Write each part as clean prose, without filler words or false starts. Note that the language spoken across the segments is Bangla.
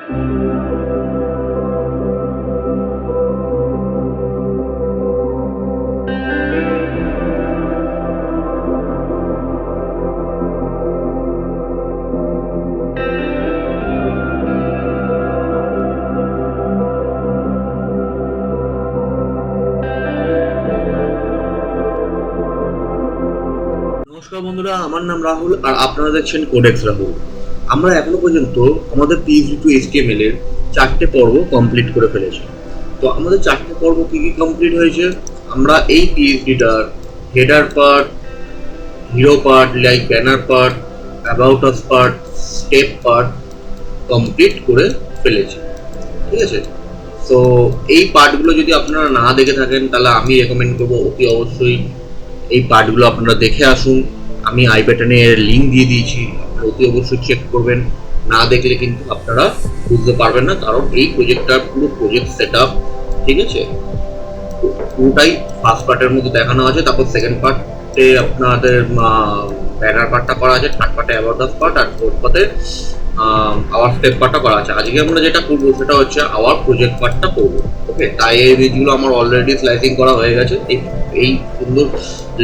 নমস্কার বন্ধুরা, আমার নাম রাহুল আর আপনারা দেখছেন কোডেক্স রাহুল। আমরা এখনো পর্যন্ত আমাদের PHP টু HTML এর 4টে পর্ব কমপ্লিট করে ফেলেছি। তো আমাদের 4টে পর্ব কি কি কমপ্লিট হয়েছে? আমরা এই PHPটার header part, hero part, like banner part, about us part, step part complete করে ফেলেছি। ঠিক আছে? তো এই পার্টগুলো যদি আপনারা না দেখে থাকেন তাহলে আমি রেকমেন্ড করবো অতি অবশ্যই এই পার্টগুলো আপনারা দেখে আসুন। আমি আই বাটনে লিঙ্ক দিয়ে দিয়েছি, আপনারা অতি অবশ্যই চেক করবেন। না দেখলে কিন্তু আপনারা বুঝতে পারবেন না, কারণ এই প্রজেক্টটার পুরো প্রজেক্ট সেট আপ, ঠিক আছে, পুরোটাই ফার্স্ট পার্টের মধ্যে দেখানো আছে। তারপর সেকেন্ড পার্টে আপনাদের ব্যানার পার্টটা করা আছে, থার্ড পার্টে অ্যাবাউট আস পার্ট, আর ফোর্থ পার্টে আওয়ার স্টেপ পার্টটা করা আছে। আজকে আমরা যেটা করবো সেটা হচ্ছে আওয়ার প্রজেক্ট পার্টটা করবো। ওকে, তাই এই পেজগুলো আমার অলরেডি স্লাইসিং করা হয়ে গেছে। এই সুন্দর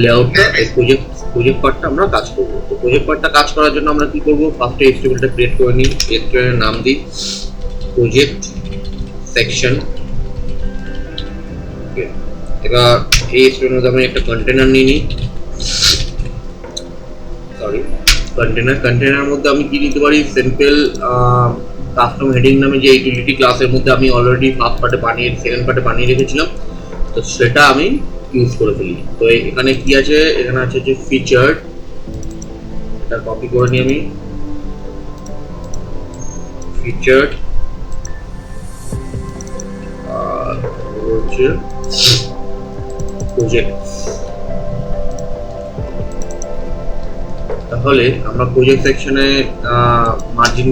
লেআউটটা, এই প্রজেক্ট পার্টটা আমরা কাজ করবো। তো প্রজেক্ট পার্টটা কাজ করার জন্য আমরা কি করবো, ফার্স্টে HTML-টা ক্রিয়েট করে নিই। HTML-এর নাম দিই প্রজেক্ট সেকশন। এবার এই HTML-এর মধ্যে আমি একটা কন্টেনার নিয়ে নিই। কন্টেনার মধ্যে আমি কি নিতে পারি, সিম্পল কাস্টম হেডিং নামে যে ইউটিলিটি ক্লাসের মধ্যে আমি অলরেডি ফার্স্ট পার্টে বানিয়ে সেকেন্ড পার্টে বানিয়ে রেখেছিলাম, তো সেটা আমি ইউজ করে ফেলি। তো এখানে কি আছে, এখানে আছে যে ফিচার্ড, এটা কপি করে নিই আমি। ফিচার্ড আর হচ্ছে প্রজেক্ট। তাহলে আমরা প্রজেক্ট সেকশনে মার্জিন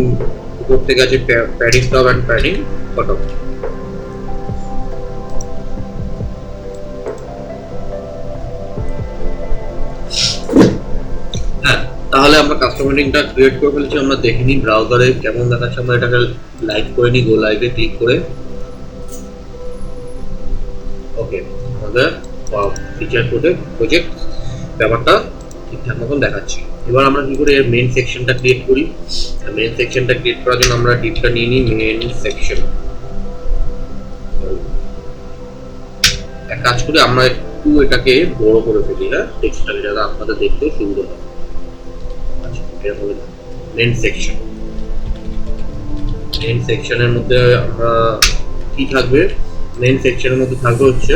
উপর থেকে আছে padding top and padding bottom. হ্যাঁ, তাহলে আমরা কাস্টমাইজিংটা ক্রিয়েট করে ফেলেছি। আমরা দেখে নিই ব্রাউজারে কেমন দেখাচ্ছে। আমরা এটাকে লাইভ করে নিই, গো লাইভে ক্লিক করে। ওকে, আমাদের ফিচার প্রজেক্ট ব্যাপারটা ঠিকঠাক মতন দেখাচ্ছি। এবার আমরা কি করে এর মেইন সেকশনটা ক্রিয়েট করি। মেইন সেকশনটা ক্রিয়েট করার জন্য আমরা ডিপটা নিয়ে নিই মেইন সেকশন। এক কাজ করি, আমরা একটু এটাকে বড় করে ফেলি, হ্যাঁ, টেক্সটটাকে, যাতে আপনাদের দেখতেও সুবিধা হয়। আচ্ছা, এটা হলো মেইন সেকশন। মেইন সেকশনের মধ্যে আমরা কি থাকবে, মেইন সেকশনের মধ্যে থাকবে হচ্ছে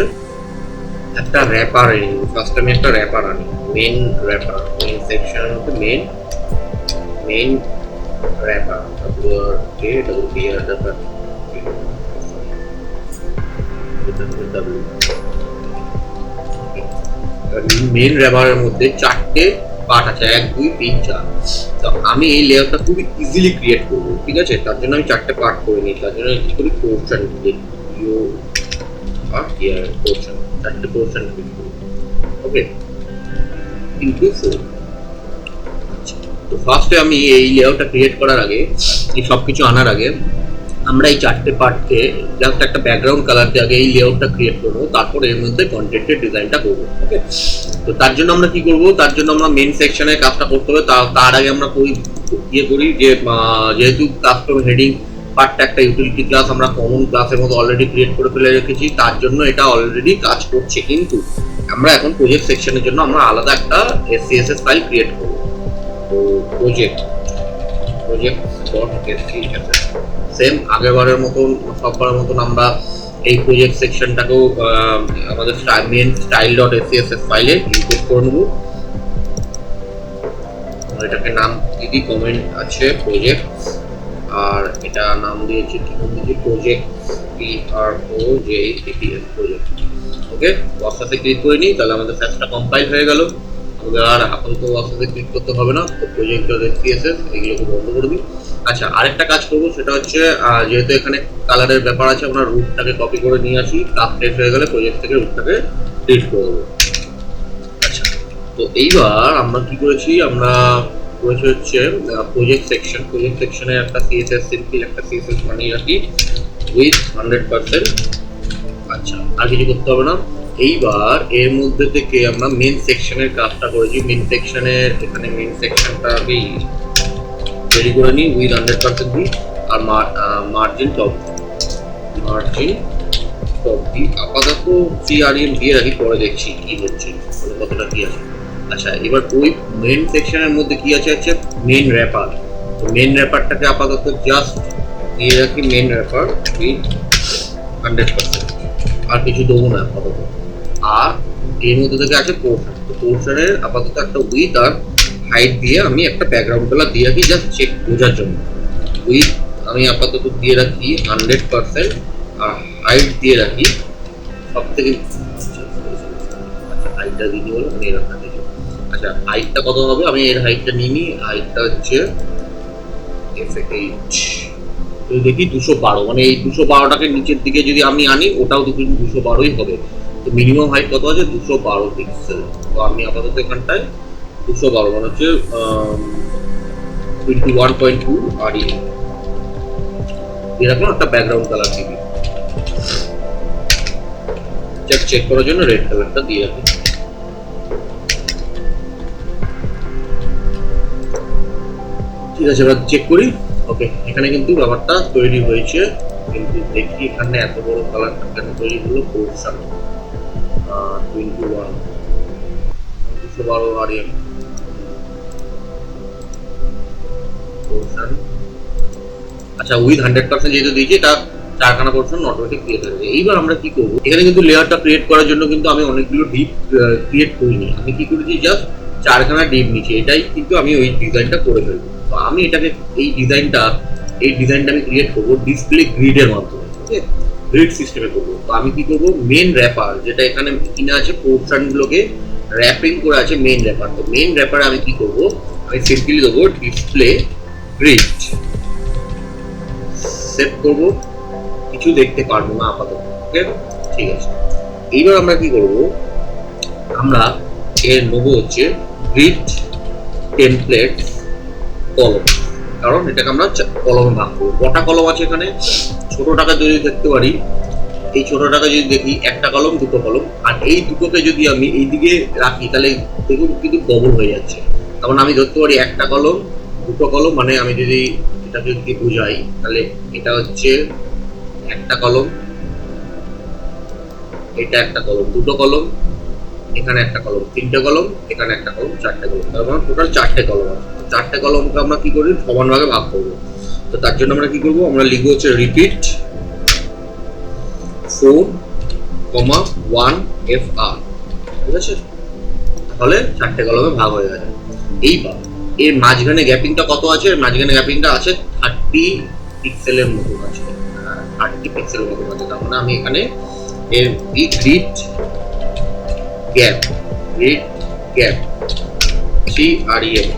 একটা র্যাপার আনি। ফার্স্ট আমি একটা র্যাপার আনি, মেইন র্যাপার। মেইন সেকশনের মধ্যে মেইন র্যাপার, মেইন র্যাপারের মধ্যে 4টে পার্ট আছে, 1 2 3 4। তো আমি এই লেয়ারটা খুবই ইজিলি ক্রিয়েট করবো, ঠিক আছে। তার জন্য আমি 4টে পার্ট করে নিই। তার জন্য কি করি, পোর্শন পোর্শন, 4টে পোর্শন ক্রিয়েট করি। ওকে, ইনটু 4। তো ফার্স্টে আমি এই লেআউটটা ক্রিয়েট করার আগে, এই সব কিছু আনার আগে, আমরা এই 4টে পার্টকে জাস্ট একটা ব্যাকগ্রাউন্ড কালার দিয়ে আগে এই লেআউটটা ক্রিয়েট করবো, তারপর এর মধ্যে কন্টেন্টের ডিজাইনটা করবো। ওকে, তো তার জন্য আমরা কি করবো, তার জন্য আমরা মেইন সেকশনে কাজটা করতে হবে। তার আগে আমরা করি যে যেহেতু কাস্টম হেডিং পার্টটা একটা ইউটিলিটি ক্লাস আমরা কমন ক্লাসের মধ্যে অলরেডি ক্রিয়েট করে ফেলে রেখেছি, তার জন্য এটা অলরেডি কাজ করছে। কিন্তু আমরা এখন প্রজেক্ট সেকশনের জন্য আমরা আলাদা একটা SCSS ফাইল ক্রিয়েট করবো। তো প্রজেক্ট ডট SCSS, সেম আগেরবারের মতন, সববারের মতন আমরা এই প্রজেক্ট সেকশনটাকেও আমাদের মেন স্টাইল ডট SCSS ফাইলে ইম্পোর্ট করে নেব। এটাকে নাম দিদি কমেন্ট আছে প্রজেক্ট, আর এটা নাম দিয়েছি কি দিয়েছি প্রজেক্ট PROJECTS প্রজেক্ট। ওকে, ওয়ার্কশপে ক্লিক করে নিই, তাহলে আমাদের ফ্যাচটা কম্পাইল হয়ে গেল। আমাদের আর আপাতত ওয়ার্কশপে ক্লিক করতে হবে না। তো প্রজেক্ট ডট SCSS এগুলোকে বন্ধ করে দিই। আচ্ছা, আরেকটা কাজ করবো, সেটা হচ্ছে যেহেতু এখানে কালারের ব্যাপার আছে, আমরা রুটটাকে কপি করে নিয়ে আসি। কাজ শেষ হয়ে গেলে প্রজেক্ট থেকে রুটটাকে ডিলিট করে দেবো। আচ্ছা, তো এইবার আমরা কি করেছি, আমরা রয়েছে হচ্ছে প্রজেক্ট সেকশনে একটা সিএসএস সিম্পল একটা সিএসএস বানিয়ে রাখি উইথ 100%। আচ্ছা, আর কিছু করতে হবে না। এইবার এর মধ্যে থেকে আমরা মেন সেকশনের কাজটা করেছি। মেন সেকশনের এখানে মেন সেকশনটা আমি তৈরি করে নিই উইথ 100% দিই। আর মার্জিন টপ দিই আপাতত সিআরএম দিয়ে রাখি, পরে দেখছি কি হচ্ছে, কতটা কি আছে। আচ্ছা, এবার ওই মেন সেকশনের মধ্যে কি আছে হচ্ছে মেন র্যাপার। তো মেন র্যাপারটাকে আপাতত জাস্ট দিয়ে রাখি মেন র্যাপার উইথ 100%, আর কিছু দেবো না আপাতত। আর এর মধ্যে থেকে আছে পোর্শন। তো পোর্শনের আপাতত একটা উইথ আর হাইট দিয়ে আমি একটা ব্যাকগ্রাউন্ড কালার দিয়ে রাখি জাস্ট চেক বোঝার জন্য। উইথ আমি আপাতত দিয়ে রাখি 100% আর হাইট দিয়ে রাখি সব থেকে। আচ্ছা, হাইটটা দিয়ে হলো আমি এরকম দেখি। আচ্ছা, হাইটটা কত হবে, আমি এর হাইটটা নিয়ে নিই। হাইটটা হচ্ছে F8 দেখি 212, মানে এই 212টাকে নিচের দিকে যদি আমি আনি ওটাও 212ই হবে। তো মিনিমাম হাইট কত আছে 212 পিক্সেল। তো আমি আপাতত এখানটায় 212 মানে হচ্ছে 21.2 আর এরকম একটা ব্যাকগ্রাউন্ড কালার দিবি। চেক করার জন্য রেড কালারটা দিয়ে রাখি। ঠিক আছে, এবার চেক করি। ওকে, এখানে কিন্তু ব্যাপারটা তৈরি হয়েছে, কিন্তু দেখি এখানে এত বড় কালারটা কেন তৈরি হলো। Portion 21 212 RM portion. আচ্ছা, উইথ 100% যেহেতু দিয়েছি এটা চারখানা পোর্শন অটোমেটিক ক্রিয়েট হয়ে যাবে। এইবার আমরা কি করবো, এখানে কিন্তু লেয়ারটা ক্রিয়েট করার জন্য কিন্তু আমি অনেকগুলো ডিপ ক্রিয়েট করিনি। আমি কি করেছি জাস্ট চারখানা ডিপ নিচে, এটাই কিন্তু আমি ওই ডিজাইনটা করে ফেলবো। তো আমি এটাকে এই ডিজাইনটা আমি ক্রিয়েট করবো ডিসপ্লে গ্রিডের মাধ্যমে। ঠিক আছে, গ্রিড সিস্টেমে করবো। তো আমি কি করবো, মেন র্যাপার যেটা এখানে কিনা আছে পোর্শন গুলোকে র্যাপিং করে আছে মেন র্যাপার। তো মেন র্যাপারে আমি কি করবো, আমি সিম্পলি দেবো ডিসপ্লে গ্রিড, সেভ করব, কিছু দেখতে পারবো না আপাতত। ওকে, ঠিক আছে। এইবার আমরা কি করব, আমরা এর নেবো হচ্ছে গ্রিড টেমপ্লেট কলম, কারণ এটাকে আমরা কলমে ভাগ করবো। কটা কলম আছে এখানে, ছোট টাকা যদি দেখতে পারি, এই ছোট টাকা যদি দেখি একটা কলম দুটো কলম, আর এই দুটোকে যদি আমি এইদিকে রাখি তাহলে দেখুন কিন্তু ডবল হয়ে যাচ্ছে। তখন আমি ধরতে পারি একটা কলম দুটো কলম, মানে আমি যদি এটাকে যদি বুঝাই তাহলে এটা হচ্ছে একটা কলম, এটা একটা কলম, দুটো কলম, এখানে একটা কলম, তিনটে কলম, এখানে একটা কলম, চারটে কলম। তার মানে টোটাল চারটে কলম আছে। চারটে কলমকে আমরা কি করি, সমান ভাগে ভাগ করবো। তো তার জন্য আমরা কি করবো, আমরা লিখবো হচ্ছে রিপিট 4,1 FR। ঠিক আছে, তাহলে চারটে কলমে ভাগ হয়ে গেছে। এইবার এর মাঝখানে গ্যাপিংটা কত আছে, মাঝখানে গ্যাপিংটা আছে 30 পিক্সেলের মতো আছে, 30 পিক্সেলের মতো আছে। তার মানে আমি এখানে এর গ্রিড গ্যাপ 3REM,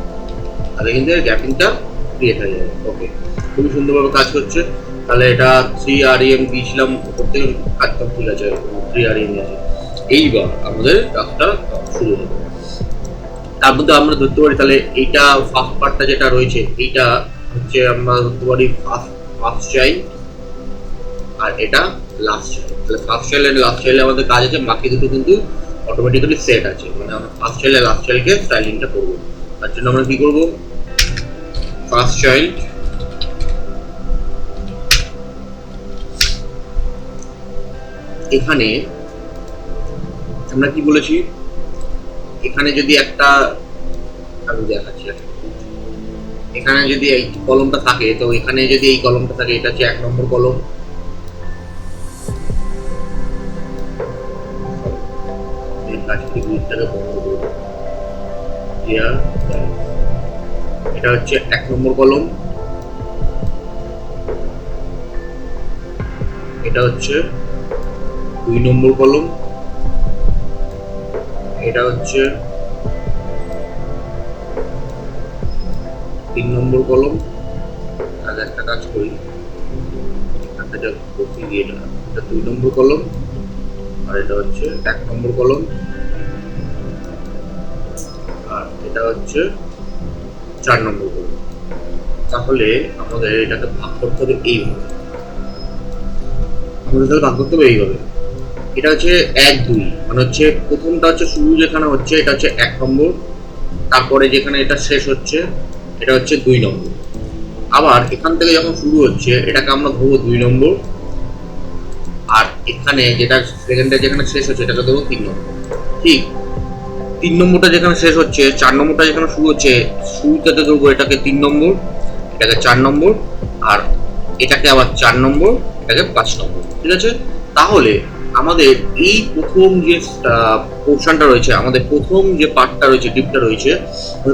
তাহলে কিন্তু এর গ্যাপিংটা ক্রিয়েট হয়ে যাবে। ওকে, খুবই সুন্দরভাবে কাজ করছে। তাহলে এটা 3REM দিয়েছিলাম উপর থেকে, একদম ঠিক আছে, 3REM আছে। এইবার আমাদের কাজটা শুরু হবে। তার মধ্যে আমরা ধরতে পারি তাহলে এইটা ফার্স্ট পার্টটা যেটা রয়েছে এইটা হচ্ছে আমরা ধরতে পারি ফার্স্ট চাইল্ড, আর এটা লাস্ট চাইল্ড। তাহলে ফার্স্ট চাইল্ড আর লাস্ট চাইল্ডে আমাদের কাজ আছে, বাকি দুটো কিন্তু অটোমেটিক্যালি সেট আছে, মানে আমরা ফার্স্ট চাইল্ড আর লাস্ট চাইল্ডকে স্টাইলিংটা করবো। তার জন্য আমরা কি করবো, ফার্স্ট চাইল্ড এখানে আমরা কি বলেছি, এখানে যদি একটা আমি দেখাচ্ছি, এখানে যদি এই কলমটা থাকে, তো এখানে যদি এই কলমটা থাকে, এটা হচ্ছে 1 নম্বর কলম। এটা হচ্ছে 1 নম্বর কলম, এটা হচ্ছে 2 নম্বর কলম, এটা হচ্ছে 3 নম্বর কলম। আর একটা কাজ করি, এটা 2 নম্বর কলম, আর এটা হচ্ছে 1 নম্বর কলম, আর এটা হচ্ছে 4 নম্বর করবো। তাহলে আমাদের এটাকে ভাগ করতে হবে এইভাবে, এটা হচ্ছে 1 2, মানে হচ্ছে প্রথমটা হচ্ছে শুরু যেখানে হচ্ছে এটা হচ্ছে 1 নম্বর, তারপরে যেখানে এটা শেষ হচ্ছে এটা হচ্ছে 2 নম্বর। আবার এখান থেকে যখন শুরু হচ্ছে এটাকে আমরা ধরবো 2 নম্বর, আর এখানে যেটা সেকেন্ডে যেখানে শেষ হচ্ছে এটাকে ধরবো 3 নম্বর। ঠিক 3 নম্বরটা যেখানে শেষ হচ্ছে, 4 নম্বরটা যেখানে শুরু হচ্ছে, শুরুতে ধরবো এটাকে 3 নম্বর, এটাকে 4 নম্বর, আর এটাকে আবার 4 নম্বর, এটাকে 5 নম্বর। ঠিক আছে, তাহলে আমাদের এই প্রথম যে পোর্শনটা রয়েছে, আমাদের প্রথম যে পার্টটা রয়েছে, ডিপটা রয়েছে,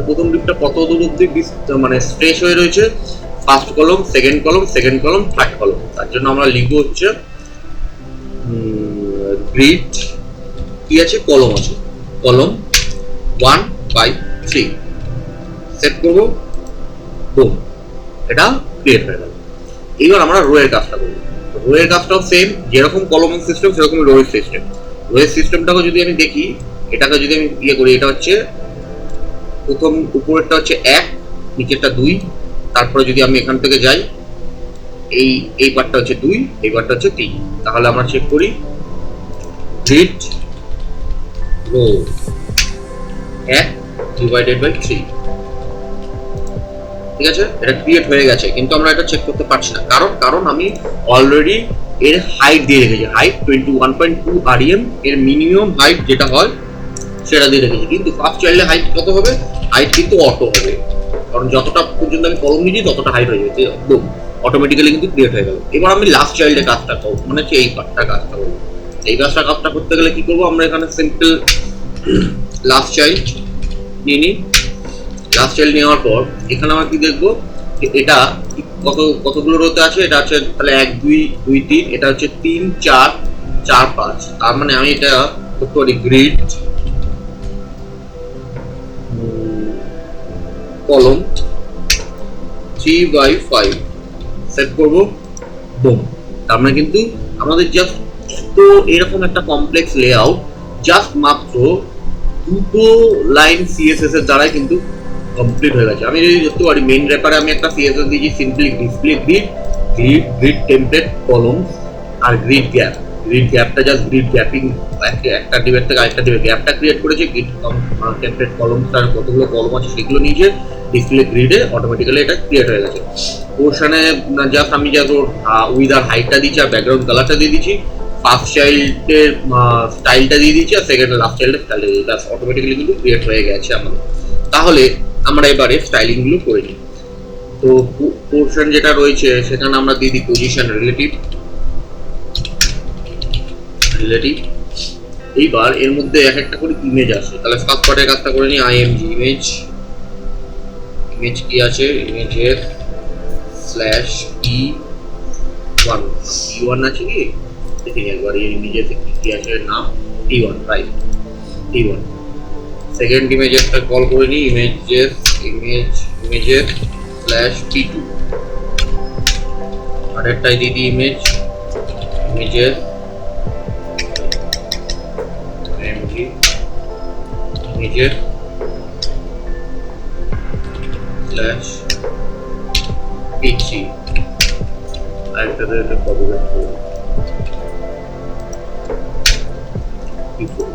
প্রথম ডিপটা কত দূর অব্দি মানে স্ট্রেচ হয়ে রয়েছে, ফার্স্ট কলম, সেকেন্ড কলম, সেকেন্ড কলম, থার্ড কলম। তার জন্য আমরা লিখবো হচ্ছে গ্রিড কি আছে, কলম আছে, কলম 1 বাই 3 সেট করবো, বুম, এটা ক্রিয়েট হয়ে গেল। এবার আমরা রো এর কাজটা করবো। রো এর কাজটাও সেম, যেরকম কলমের সিস্টেম সেরকম রো এর সিস্টেম। রো এর সিস্টেমটাকে যদি আমি দেখি, এটাকে যদি আমি করি, এটা হচ্ছে প্রথম উপরেরটা হচ্ছে 1, নিচেরটা 2, তারপরে যদি আমি এখান থেকে যাই, এই পার্টটা হচ্ছে 2, এই পার্টটা হচ্ছে 3। তাহলে আমরা চেক করি গ্রিড রো 1 ডিভাইডেড বাই 3। ঠিক আছে, এটা ক্রিয়েট হয়ে গেছে, কিন্তু আমরা এটা চেক করতে পারছি না, কারণ আমি অলরেডি এর হাইট দিয়ে রেখেছি, হাইট 21.2 REM, এর মিনিমাম হাইট যেটা হয় সেটা দিয়ে রেখেছি। কিন্তু ফার্স্ট চাইল্ডের হাইট কত হবে? হাইট কিন্তু অটো হবে, কারণ যতটা পর্যন্ত আমি কলম নিয়েছি ততটা হাইট হয়ে যাবে, একদম অটোমেটিক্যালি কিন্তু ক্রিয়েট হয়ে গেল। এবার আমি লাস্ট চাইল্ডের কাজটা করবো, মানে হচ্ছে এই পার্টটার কাজটা করবো। এই কাজটা করতে গেলে কি করবো, আমরা এখানে সিম্পল লাস্ট চাইল্ড নিয়ে নিই। লাস্ট চাইল্ড নেওয়ার পর এখানে আমরা কি দেখবো, এটা কতগুলো রোতে আছে, এটা হচ্ছে তাহলে 1 2 2 3, এটা হচ্ছে 3 4 4 5। তার মানে আমি এটা করতে পারি গ্রিড কলম 3 বাই 5 সেট করবো, বুম। তার মানে কিন্তু আমাদের জাস্ট তো এরকম একটা কমপ্লেক্স লেআউট জাস্ট মাত্র 2টো লাইন সিএসএস এর দ্বারাই কিন্তু কমপ্লিট হয়ে গেছে। আমি যদি ধরতে পারি মেইন র্যাপারে আমি একটা সিএসএস দিয়েছি, সিম্পলি ডিসপ্লে গ্রিড টেমপ্লেট কলম আর গ্রিড গ্যাপটা জাস্ট গ্রিড গ্যাপিং, একটা ডিবেট থেকে আরেকটা ডিবেট গ্যাপটা ক্রিয়েট করেছে, গ্রিড টেমপ্লেট কলমটার কতগুলো কলম আছে সেগুলো নিয়ে ডিসপ্লে গ্রিডে অটোমেটিক্যালি এটা ক্রিয়েট হয়ে গেছে। পোর্শনে জাস্ট আমি জাস্ট উইথ আর হাইটটা দিচ্ছি আর ব্যাকগ্রাউন্ড কালারটা দিয়ে দিচ্ছি, ফার্স্ট চাইল্ডের স্টাইলটা দিয়ে দিচ্ছি আর সেকেন্ড লাস্ট চাইল্ডের স্টাইলটা দিয়ে দিচ্ছি, অটোমেটিক্যালি কিন্তু ক্রিয়েট হয়ে গেছে আমাদের। তাহলে আমরা এবারে স্টাইলিং গুলো করে নিই। তো পোর্শন যেটা রয়েছে সেখানে আমরা দিয়ে দিই পজিশন রিলেটিভ। এইবার এর মধ্যে এক একটা করে ইমেজ আছে, তাহলে ফার্স্ট পার্টের কাজটা করে নিই। আইএমজি ইমেজ কি আছে, ইমেজের স্ল্যাশ E1 আছে কি দেখি একবার, এই ইমেজের কি আছে নাম T1, right, T1। Second ইমেজেরটা call করে নিই, ইমেজের স্ল্যাশ T2। আরেকটাই দিদি ইমেজের স্ল্যাশ P3। আরেকটাতে কপিরাইট করব P4।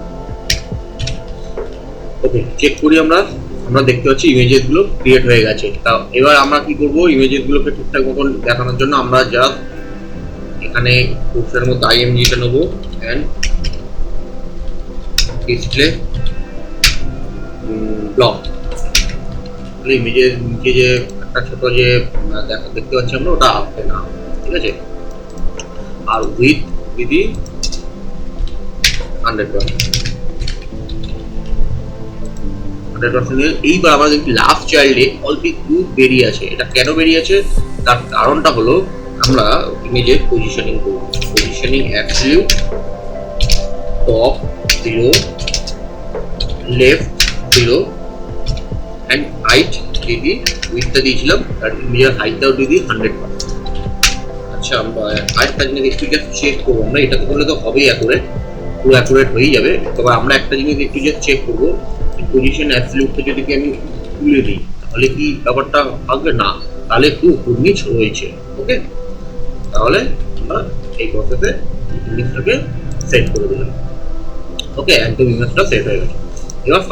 ওকে, চেক করি আমরা দেখতে পাচ্ছি ইমেজেস গুলো ক্রিয়েট হয়ে গেছে। তা এবার আমরা কি করব, ইমেজেস গুলোকে ঠিকঠাক মতন দেখানোর জন্য আমরা জাস্ট এখানে কোর্সের মধ্যে আইএমজিটা নেব এন্ড ডিসপ্লে ব্লক। ইমেজের নিচে যে একটা ছোট যে দেখতে পাচ্ছি আমরা, ওটা আসবে না, ঠিক আছে। আর উইথ দিদি 100%। এইবার আমাদের লাস্ট চাইল্ডে অল্প একটু বেরিয়ে আছে। এটা কেন বেরিয়ে আছে তার কারণটা হলো আমরা ইমেজের পজিশনিং করব। Positioning absolute top 0, left 0 and height দিদি, উইথটা দিয়েছিলাম আর ইমেজের হাইটটাও দিদি 100%। আচ্ছা, আমরা আরেকটা জিনিস একটু জাস্ট চেক করবো, আমরা এটা করলে তো হবেই অ্যাকুরেট, পুরো অ্যাকুরেট হয়ে যাবে। তবে আমরা একটা জিনিস একটু জাস্ট চেক করবো, পজিশন অ্যাবসলিউটটা যদি আমি তুলে দিই তাহলে কি ব্যাপারটা থাকবে না, তাহলে একটু নিচ রয়েছে। ওকে, তাহলে আমরা এই প্রসেসে ইমেজটাকে সেট করে দিলাম। ওকে, একদম ইমেজটা সেট হয়ে গেছে। এবার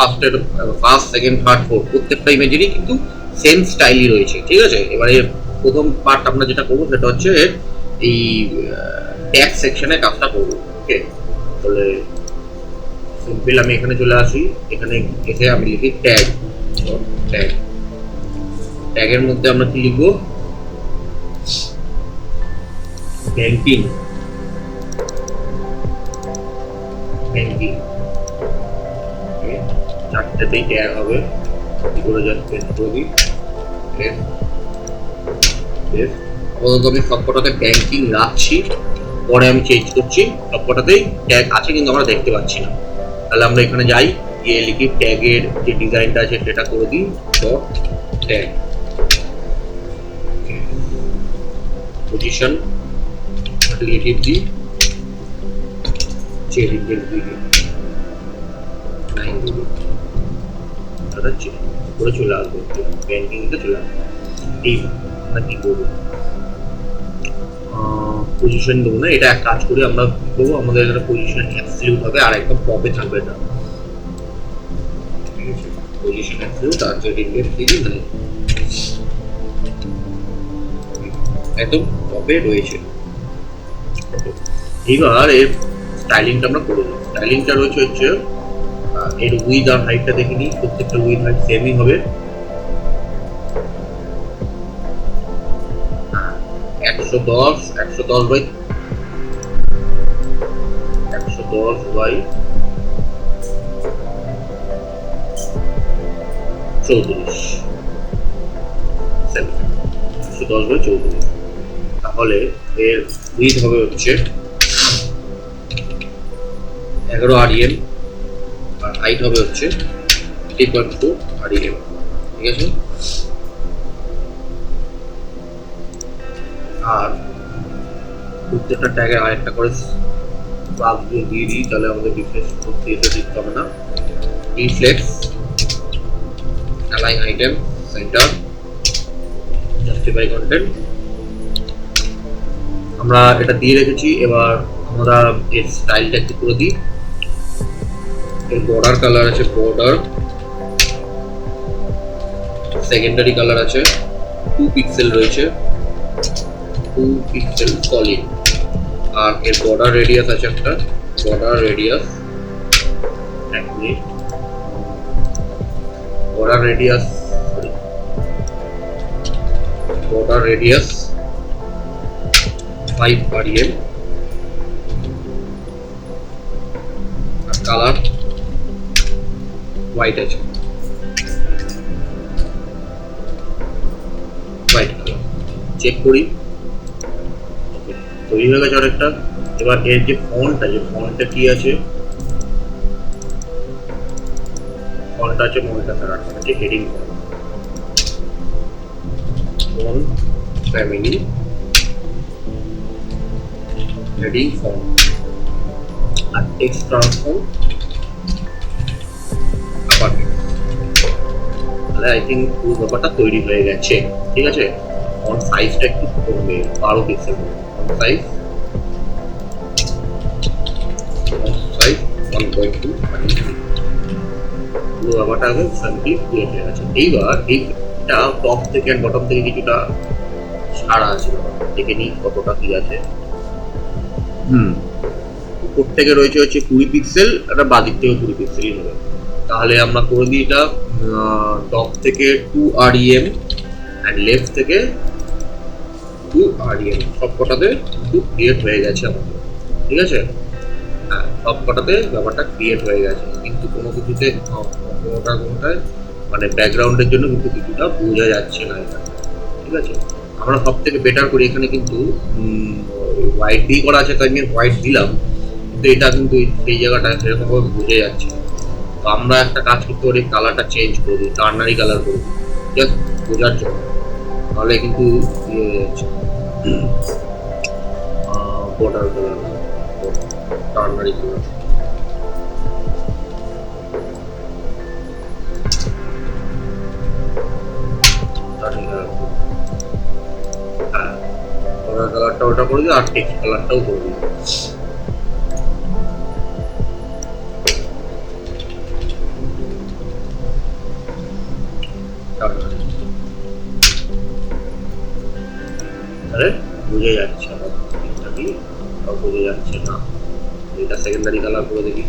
ফার্স্ট সেকেন্ড থার্ড ফোর্থ প্রত্যেকটা ইমেজেরই কিন্তু সেম স্টাইলই রয়েছে, ঠিক আছে। এবারে প্রথম পার্ট আমরা যেটা করবো সেটা হচ্ছে এই ট্যাগ সেকশনে কাজটা করবো। ওকে, তাহলে সিম্পল আমি এখানে চলে আসি, এখানে এসে আমি লিখি ট্যাগ। ট্যাগ ট্যাগের মধ্যে আমরা কি লিখবো, ব্যাংকিং। ব্যাংকিং চারটাতেই ট্যাগ হবে, কি করে যাচ্ছে করে দিই। আপাতত আমি সবকটাতে ব্যাংকিং রাখছি, পরে আমি চেঞ্জ করছি। সবকটাতেই ট্যাগ আছে কিন্তু আমরা দেখতে পাচ্ছি না। তাহলে আমরা এখানে যাই, গিয়ে লিখি ট্যাগের যে ডিজাইনটা আছে সেটা করে দিই ডট ট্যাগ। পজিশন রিলেটিভ দিই, চেরিটেল দিই 9 দিই, এটা চেঞ্জ করে চলে আসবে, ব্যাংকিংটা চলে আসবে। এই আমরা কি করবো, পজিশন দেবো না, এটা এক কাজ করে আমরা কি করবো, আমাদের একটা পজিশন অ্যাবসলিউট হবে আর একদম টপে থাকবে এটা। পজিশন অ্যাবসলিউট আর যে রিলেট দিই মানে একদম টপে রয়েছে। এইবার এর স্টাইলিংটা আমরা করে দেবো। স্টাইলিংটা রয়েছে হচ্ছে এর উইথ আর হাইটটা দেখে নিই, প্রত্যেকটা উইথ হাইট সেমই হবে। 110 বাই 110 বাই 34, 110 বাই 34। তাহলে এর উইথ হবে হচ্ছে 11 REM আর হাইট হবে হচ্ছে 3.4 REM, ঠিক আছে। আর প্রত্যেকটা ট্যাগে আরেকটা করে বাগ দিয়ে দিই, তাহলে আমাদের রিফ্রেশ করতে এসে দিতে হবে না। Reflex, align item, centre, justify content আমরা এটা দিয়ে রেখেছি। এবার আমরা এর স্টাইলটা একটু করে দিই। এর বর্ডার কালার আছে বর্ডার, সেকেন্ডারি কালার আছে 2 পিক্সেল রয়েছে, 2 পিক্সেল সলিড। আর এর বর্ডার রেডিয়াস আছে একটা, border radius border radius 5 REM আর কালার হোয়াইট আছে, হোয়াইট কালার। চেক করি, তৈরি হয়ে গেছে আরেকটা। এবার এর যে ফন্ট আছে, ফন্টটা কি আছে, ফন্ট আছে মনটা কালার আছে, heading font family heading font আর টেক্সট ট্রান্সফর্ম আপার। তাহলে আই থিঙ্ক পুরো ব্যাপারটা তৈরি হয়ে গেছে, ঠিক আছে। ফন্ট সাইজটা একটু কমবে, 12 পিক্সেল ফন্ট সাইজ 1.2 পুরো ব্যাপারটা সামথিং ক্রিয়েট হয়ে গেছে। এইবার এইটা টপ থেকে আর বটম থেকে কিছুটা ছাড়া আছে, দেখে নিই কতটা কি আছে। উপর থেকে রয়েছে হচ্ছে 20 পিক্সেল, একটা বাদিক থেকে 20 পিক্সেলই হবে। তাহলে আমরা করে দিই এটা টপ থেকে 2 REM আর লেফট থেকে 2 REM, সব কটাতে 2 ক্রিয়েট হয়ে গেছে আমাদের, ঠিক আছে। হ্যাঁ, সব কটাতে ব্যাপারটা ক্রিয়েট হয়ে গেছে, কিন্তু কোনো কিছুতে কোনোটায় মানে ব্যাকগ্রাউন্ডের জন্য কিন্তু কিছুটা বোঝা যাচ্ছে না এটা, ঠিক আছে। আমরা সব থেকে বেটার করি, এখানে কিন্তু হোয়াইট দিয়ে করা আছে তাই আমি হোয়াইট দিলাম, কিন্তু এটা কিন্তু সেই জায়গাটা সেরকমভাবে বোঝা যাচ্ছে। তো আমরা একটা কাজ করতে পারি, কালারটা চেঞ্জ করে দিই, টার্নারি কালার করে দিই, জাস্ট বোঝার জন্য, তাহলে কিন্তু ইয়ে হয়ে যাচ্ছে। Border colour ternary colour, border কালারটা ওটা করে দিই আর টেক্সট কালারটাও করে দিই। তাহলে বুঝে যাচ্ছে আমার এটা কি বুঝে যাচ্ছে না। এটা সেকেন্ডারি কালার করে দেখি।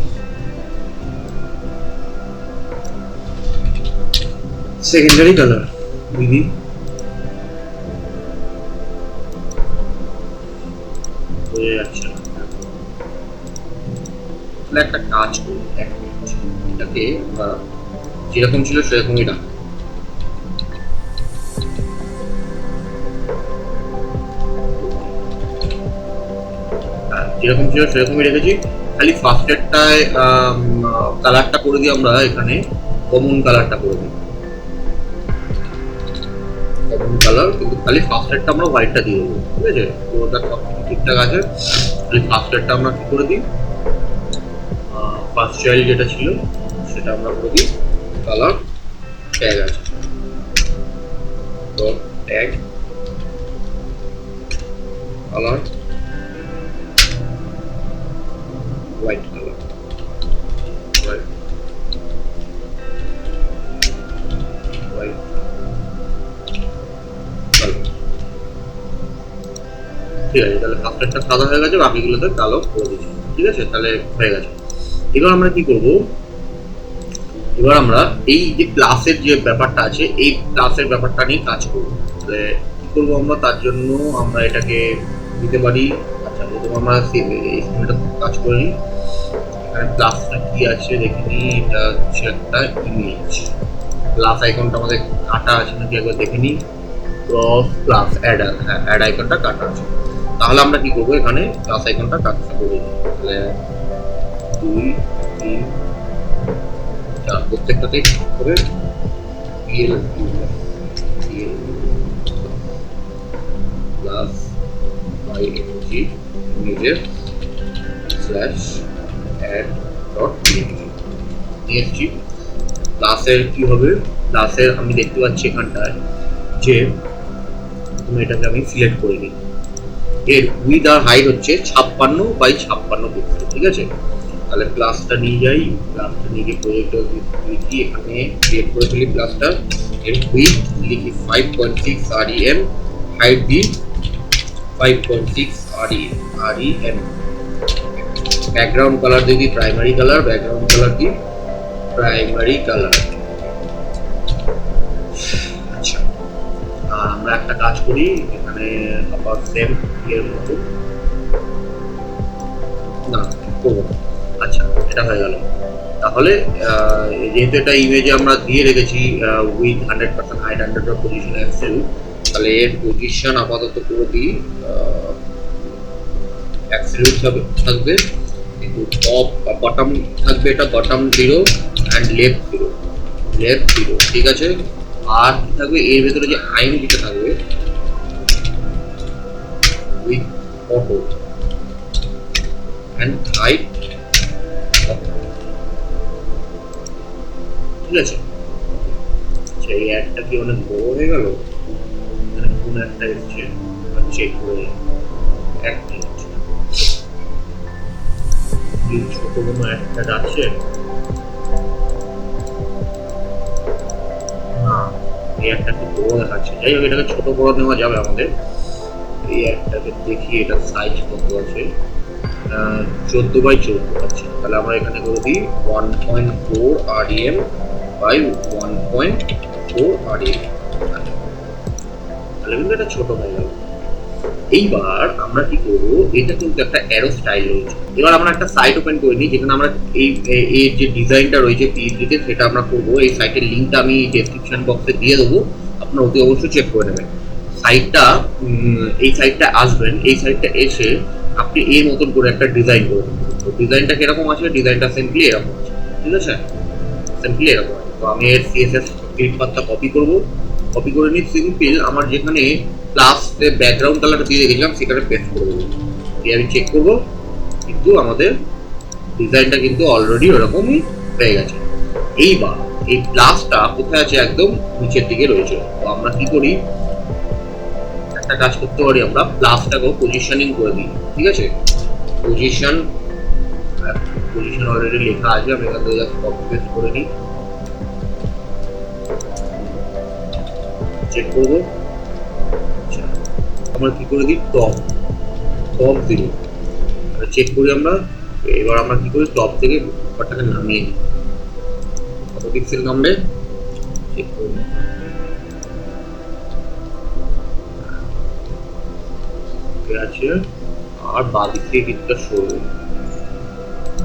সেকেন্ডারি কালার দিদি বোঝা যাচ্ছে না। তাহলে একটা কাজ করি, এক মিনিট, এটাকে যেরকম ছিল সেরকমই রাখ। যেরকম ছিল সেরকমই রেখেছি, খালি ফার্স্টেরটায় কালারটা করে দিই আমরা এখানে কমন কালারটা করে দিই, কমন কালার, কিন্তু খালি ফার্স্টেরটা আমরা হোয়াইটটা দিয়ে দেবো, ঠিক আছে? তো ওটা সব কিছু ঠিকঠাক আছে, খালি ফার্স্টেরটা আমরা কি করে দিই, ফার্স্ট চাইল্ড যেটা ছিল সেটা আমরা করে দিই কালার ট্যাগ আছে, তো tag colour white colour, white white colour, ঠিক আছে? তাহলে ফার্স্টেরটা সাদা হয়ে গেছে, বাকিগুলোতে কালো করে দিচ্ছি, ঠিক আছে? তাহলে হয়ে গেছে। এবার আমরা কি করব, এবার আমরা এই যে ক্লাসের যে ব্যাপারটা আছে এই ক্লাসের ব্যাপারটা নিয়ে কাজ করব। তাহলে কি করবো আমরা, তার জন্য আমরা এটাকে দিতে পারি, আচ্ছা প্রথমে আমরা এটা কাজ করে নিই। এখানে ক্লাসটা কি আছে দেখে নিই, এটা হচ্ছে একটা ইমেজ, প্লাস আইকনটা আমাদের কাটা আছে নাকি একবার দেখে নিই, ক্রস প্লাস অ্যাড, হ্যাঁ অ্যাড আইকনটা কাটা আছে। তাহলে আমরা কি করবো, এখানে প্লাস আইকনটা কাটটা করে দিই, তাহলে 2 3 4 প্রত্যেকটাতে করে PL প্লাস ING ইমেজের স্ল্যাশ অ্যাড ডট PNG প্লাসের কি হবে, প্লাসের আমি দেখতে পাচ্ছি এখানটায় যে এটাকে আমি সিলেক্ট করে নিই, এর উইথ আর হাইট হচ্ছে 56 × 56 পিক্সেল, ঠিক আছে? তাহলে প্লাসটা নিয়ে যাই, প্লাসটা নিয়ে গিয়ে প্রজেক্টর লিখি, এখানে ক্রিয়েট করে ফেলি প্লাসটা, এর উইথ লিখি 5.6 REM, হাইট দিই 5.6 REM, ব্যাকগ্রাউন্ড কালার দিই প্রাইমারি কালার, ব্যাকগ্রাউন্ড কালার দিই প্রাইমারি কালার। আচ্ছা, আর আমরা একটা কাজ করি, এখানে আবার সেম এর মতো না করবো না। আচ্ছা, এটা হয়ে গেল। তাহলে যেহেতু এটা ইমেজে আমরা দিয়ে রেখেছি উইথ 100% হাইট 100 পজিশন অ্যাবসলিউট, তাহলে এর পজিশন আপাতত করে দিই অ্যাবসলিউট থাকবে, কিন্তু টপ বটম থাকবে, এটা বটম 0 অ্যান্ড লেফট 0, ঠিক আছে? আর কি থাকবে এর ভেতরে, যে আইএমডিটা থাকবে উইথ অটো অ্যান্ড হাইট, ঠিক আছে? আচ্ছা, এই অ্যাডটা কি অনেক বড় হয়ে গেল, মানে কোন একটা এসছে চেক করে এক মিনিট, ছোট কোনো একটা যাচ্ছে না, এই একটা একটু বড় দেখাচ্ছে, যাই হোক এটাকে ছোট বড় নেওয়া যাবে আমাদের। এই একটাকে দেখি এটা সাইজ কত আছে, 14x14 আছে, তাহলে আমরা এখানে করে দিই 1.4 REM বাই 1.4 REM, তাহলে কিন্তু এটা ছোট হয়ে গেল। এইবার আমরা কি করবো, এটা কিন্তু একটা অ্যারো স্টাইল রয়েছে, এবার আমরা একটা সাইট ওপেন করে নিই যেখানে আমরা এই যে ডিজাইনটা রয়েছে পিএইচডিতে সেটা আমরা করবো। এই সাইটের লিঙ্কটা আমি ডেসক্রিপশন বক্সে দিয়ে দেবো, আপনারা অতি অবশ্যই চেক করে নেবেন সাইটটা। এই সাইটটা আসবেন, এই সাইটটা এসে আপনি এর মতন করে একটা ডিজাইন করবেন। তো ডিজাইনটা কিরকম আছে, ডিজাইনটা সিম্পলি এরকম আছে, ঠিক আছে? সিম্পলি এরকম আছে। তো আমি এর CSS স্ক্রিপ্ট পাথটা কপি করবো, কপি করে নিই, সিম্পল আমার যেখানে প্লাস ব্যাকগ্রাউন্ড কালারটা দিয়ে রেখেছিলাম সেখানে পেস্ট করে দেবো, দিয়ে আমি চেক করবো, কিন্তু আমাদের ডিজাইনটা কিন্তু অলরেডি ওরকমই হয়ে গেছে। এইবার এই প্লাসটা কোথায় আছে, একদম নিচের দিকে রয়েছে। তো আমরা কি করি, একটা কাজ করতে পারি, আমরা প্লাসটাকেও পজিশনিং করে দিই, ঠিক আছে? পজিশন অলরেডি লেখা আছে, আমি এখান থেকে জাস্ট কপি পেস্ট করে নিই, চেক করবো। আচ্ছা, আমরা কি করে দিই, টপ 0 চেক করি আমরা। এবার আমরা কি করি, টপ থেকে ব্যাপারটাকে নামিয়ে নিই, কত পিক্সেল নামবে চেক করি। আছে, আর বাদিক থেকে কিছুটা সরবে।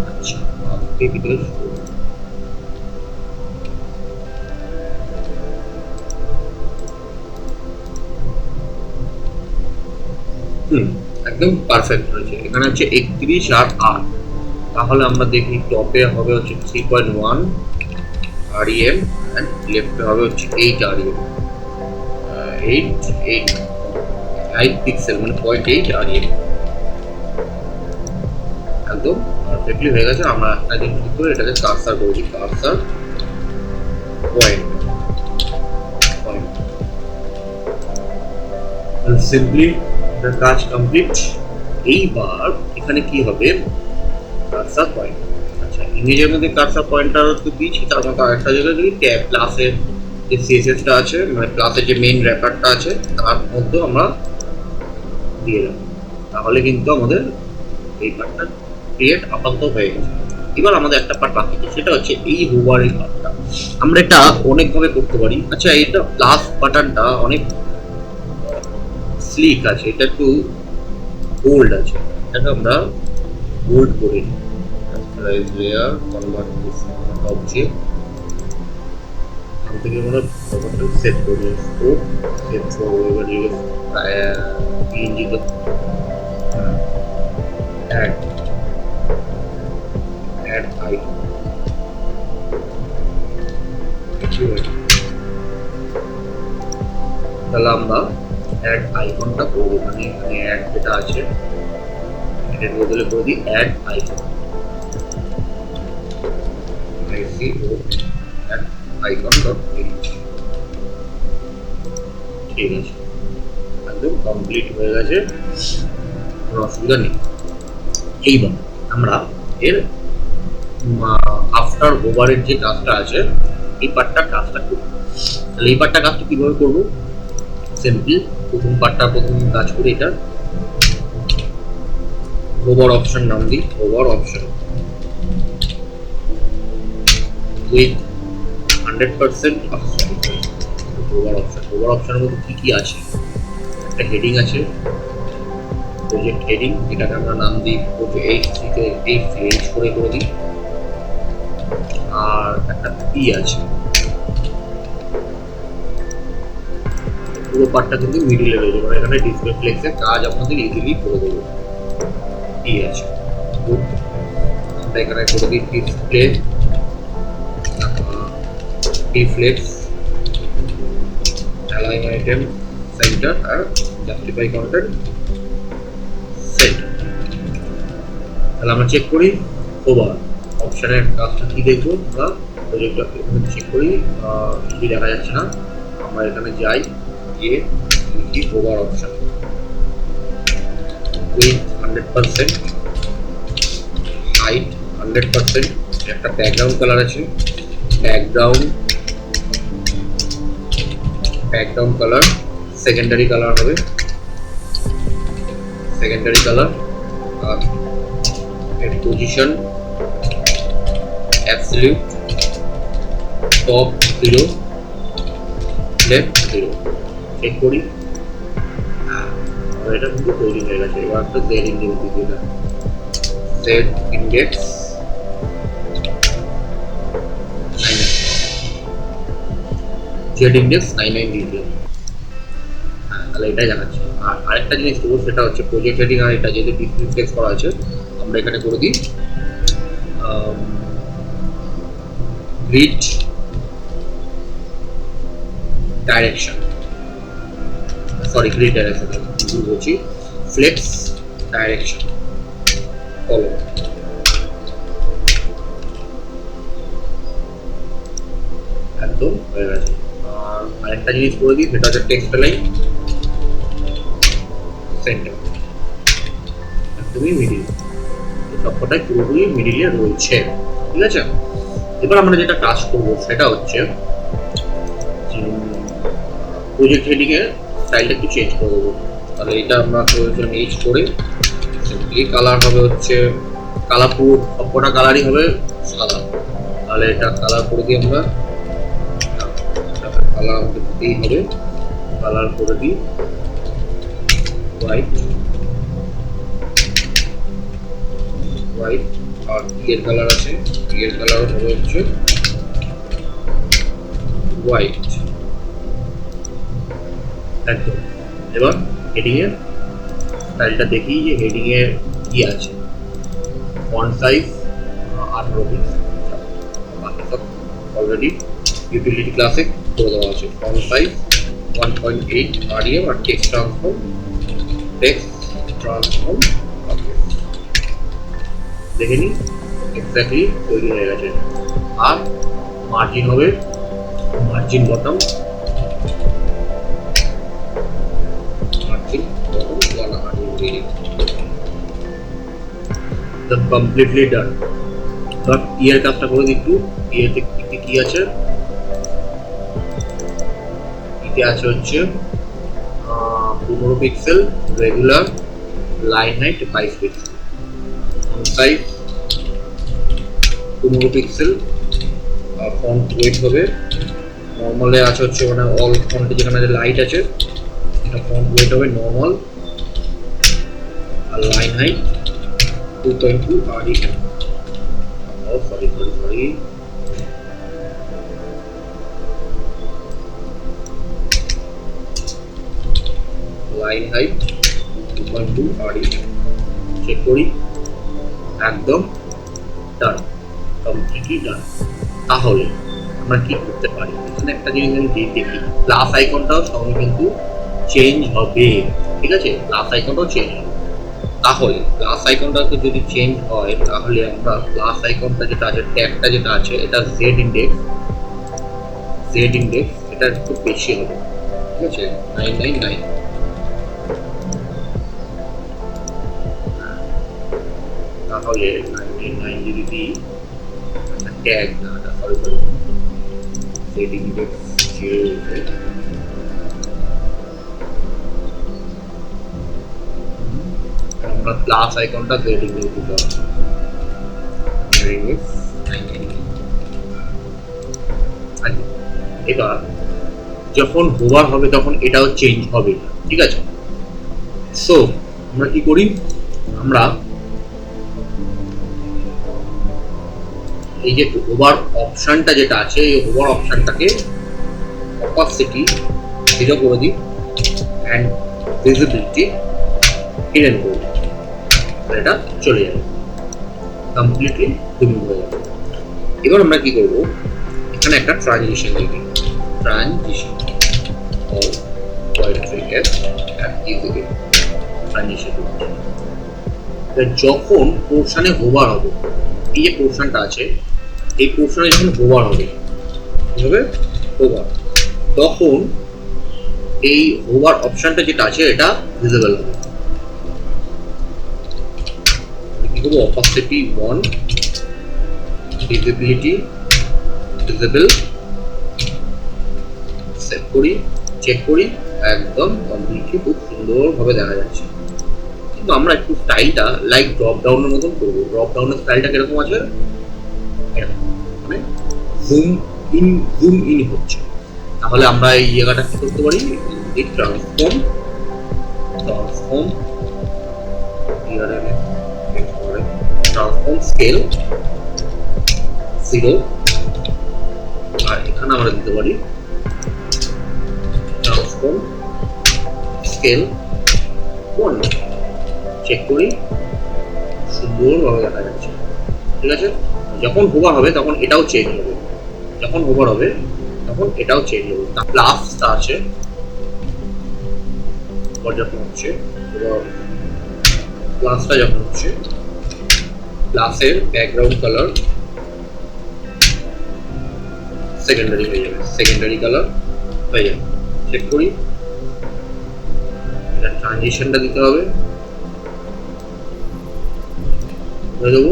আচ্ছা, বাদিক থেকে কিছুটা সরবে। একদম পারফেক্ট হয়েছে। এখানে হচ্ছে 31 আর 8, তাহলে আমরা দেখি টপে হবে হচ্ছে 3.1 REM এন্ড লেফটে হবে হচ্ছে 8 REM, 8 পিক্সেল মানে 0.8 REM। একদম পারফেক্টলি হয়ে গেছে। আমরা একটা জিনিস কি করে এটাকে কার্সার করেছি, কার্সার পয়েন্ট সিম্পলি কাজ কমপ্লিট। এইবার এখানে কি হবে, কার্সার পয়েন্ট। আচ্ছা, ইমেজের মধ্যে কার্সার পয়েন্টার তো দিয়েছি, তার মধ্যে আরেকটা জায়গায় যদি ট্যাব প্লাসের যে সিএসএসটা আছে, মানে প্লাসের যে মেইন র্যাপারটা আছে তার মধ্যে আমরা দিয়ে দেবো, তাহলে কিন্তু আমাদের এই পার্টটা ক্রিয়েট আপাতত হয়ে গেছে। এবার আমাদের একটা পার্ট বাকি আছে, সেটা হচ্ছে এই হোভারের পার্টটা। আমরা এটা অনেকভাবে করতে পারি। আচ্ছা, এটা প্লাস বাটনটা অনেক স্লিক আছে, এটা একটু বোল্ড আছে, এটাকে আমরা বোল্ড করে নিই। Rise layer, convert this object, এখান থেকে আমরা ব্যাপারটা সেট করে স্কোপ সেট করবো। এবার পিএনজিতে অ্যাড আইকন, তাহলে আমরা অ্যাড আইকনটা করবো, মানে এখানে অ্যাড যেটা আছে এটার বদলে করে দিই অ্যাড আইকন, ঠিক আছে, একদম কমপ্লিট হয়ে গেছে, কোনো অসুবিধা নেই। এইবার আমরা এর আফটার ওভারের যে কাজটা আছে এই পার্টটার কাজটা করব। তাহলে এই পার্টটার কাজটা কিভাবে করবো, সিম্পল প্রথম কাজ করি, এটা ওভার অপশন নাম দিই, ওভার অপশন উইথ 100% ওভার অপশনের মধ্যে কি কি আছে, একটা হেডিং আছে, প্রজেক্ট হেডিং, এটাকে আমরা নাম দিই এইচ করে দিই, আর একটা পি আছে, পুরো পার্টটা কিন্তু মিডিলে রয়েছে, মানে এখানে ডিসপ্লে ফ্লেক্সের কাজ আমাদের ইজিলি করে দেবো। পি আছে, আমরা এখানে করে দিই display flex, align item center, আর জাস্টিফাই কন্টেন্ট সেট। তাহলে আমরা চেক করি ওভার অপশনের কাজটা কি দেখবো, আমরা প্রজেক্টটা চেক করি, কি দেখা যাচ্ছে না, আমরা এখানে যাই, গিয়ে লিখি ওভার অপশন উইথ 100%, হাইট 100%, একটা ব্যাকগ্রাউন্ড কালার আছে, ব্যাকগ্রাউন্ড কালার সেকেন্ডারি কালার হবে, আর এর position absolute, top 0, left 0। Check করি, এটা কিন্তু তৈরি হয়ে গেছে। এবার একটা জেড ইন্ডেক্স দিয়ে দিলাম, জেড ইন্ডেক্স জেড ইন্ডেক্স 99 দিয়ে দিলাম। তাহলে এটাই দেখাচ্ছে। আর আরেকটা জিনিস করবো, সেটা হচ্ছে প্রজেক্ট হেডিং, আর এটা যেহেতু ডিসপ্লে ফ্লেক্স করা আছে, আমরা এখানে করে দিই গ্রিড ডাইরেকশন, গ্রিড ডাইরেকশন বলছি, ফ্লেক্স ডাইরেকশন কলম। একদম হয়ে গেছে। আর আরেকটা জিনিস করে দিই, সেটা হচ্ছে টেক্সট লাইন, সেন্টার, একদমই মিডিল, সবকটাই পুরোপুরি মিডিলে রয়েছে। ঠিক আছে, এবার আমরা যেটা কাজ করবো সেটা হচ্ছে প্রজেক্ট হেডিং এর স্টাইলটা একটু চেঞ্জ করে দেবো। তাহলে এটা আমরা এইচ করে এই কালার হবে হচ্ছে কালার, পুরো সবকটা কালারই হবে সাদা। তাহলে এটা কালার করে দিই আমরা, কালার আমাদের দিতেই হবে, কালার করে দিই হোয়াইট, হোয়াইট। আর এর কালার আছে, এর কালার হবে হচ্ছে হোয়াইট একদম। এবার হেডিং এর স্টাইলটা দেখি যে হেডিং এর কি আছে। ফন্ট সাইজ 18 পিক্সেল, বাকি সব অলরেডি ইউটিলিটি ক্লাসে করে দেওয়া আছে। ফন্ট সাইজ 1.8 REM আর টেক্সট ট্রান্সফর্ম দেখে নিই এক্স্যাক্টলি তৈরি হয়ে গেছে। আর মার্জিন হবে মার্জিন বটম, কমপ্লিটলি ডান। এবার ইয়ের কাজটা করে দিই একটু। ইয়েতে কি আছে, ইতে আছে হচ্ছে 15 pixel regular, line height 22 pixel, size 15 pixel. আর ফন্ট ওয়েট হবে নর্মালে আছে হচ্ছে মানে অল ফন্টে যেখানে লাইট আছে এটা ফন্ট ওয়েট হবে নর্মাল। আর line height 2.2 REM। Sorry line height 2.2 REM। Check করি, একদম ডান, কমপ্লিটলি ডান। তাহলে আমরা কি করতে পারি, এখানে একটা জিনিস আমি দেখি, প্লাস আইকনটাও সঙ্গে কিন্তু চেঞ্জ হবে। ঠিক আছে, প্লাস আইকনটাও চেঞ্জ হবে। তাহলে প্লাস আইকনটা যদি চেঞ্জ হয় তাহলে আমরা প্লাস আইকনটা যেটা আছে, ট্যাগটা যেটা আছে, এটা জেড ইন্ডেক্স এটা একটু বেশি হবে। ঠিক আছে, 999। তাহলে 999 যদি দিই ট্যাগ না, সরি জেড ইন্ডেক্স 0 আমরা প্লাস আইকনটা জেড ইন্ডেক্স দিতে হবে। এবার যখন হোভার হবে তখন এটাও চেঞ্জ হবে। ঠিক আছে, সো আমরা কি করি, আমরা এই যে ওভার অপশনটা যেটা আছে এই ওভার অপশনটাকে অপাসিটি 0 করে দিই এন্ড ভিজিবিলিটি হিডেন করে দিই, এটা চলে যাবে, কমপ্লিটলি রিমুভ হয়ে যাবে। এবার আমরা কি করব, এখানে একটা ট্রানজিশন লিখি, ট্রানজিশন অর ওয়াইড ট্রানজিশন। যখন পোর্শনে হোভার হবে, এই যে পোর্শনটা আছে এই পোর্শনে যখন হোভার হবে, হোভার, তখন এই হোভার অপশনটা যেটা আছে এটা ভিজিবল হবে। কি করব, অপাসিটি 1, ভিজিবিলিটি ভিজিবল, সেট করি, চেক করি, একদম কমপ্লিটলি খুব সুন্দরভাবে দেখা যাচ্ছে। কিন্তু আমরা একটু স্টাইলটা লাইক ড্রপ ডাউনের মতন করবো। ড্রপ ডাউনের স্টাইলটা কিরকম আছে, মানে জুম ইন হচ্ছে। তাহলে আমরা এই জায়গাটা কি করতে পারি, এই ট্রান্সফর্ম স্কেল 0, আর এখানে আমরা দিতে পারি ট্রান্সফর্ম স্কেল 1। চেক করি, সুন্দরভাবে দেখা যাচ্ছে। ঠিক আছে, যখন হোভার হবে তখন এটাও চেঞ্জ হবে, যখন হোভার হবে তখন এটাও চেঞ্জ হবে। প্লাসটা আছে যখন হচ্ছে, প্লাসটা যখন হচ্ছে, প্লাসের ব্যাকগ্রাউন্ড কালার সেকেন্ডারি হয়ে যাবে, সেকেন্ডারি কালার হয়ে যাবে। চেক করি, এটা ট্রানজিশনটা দিতে হবে, দেবো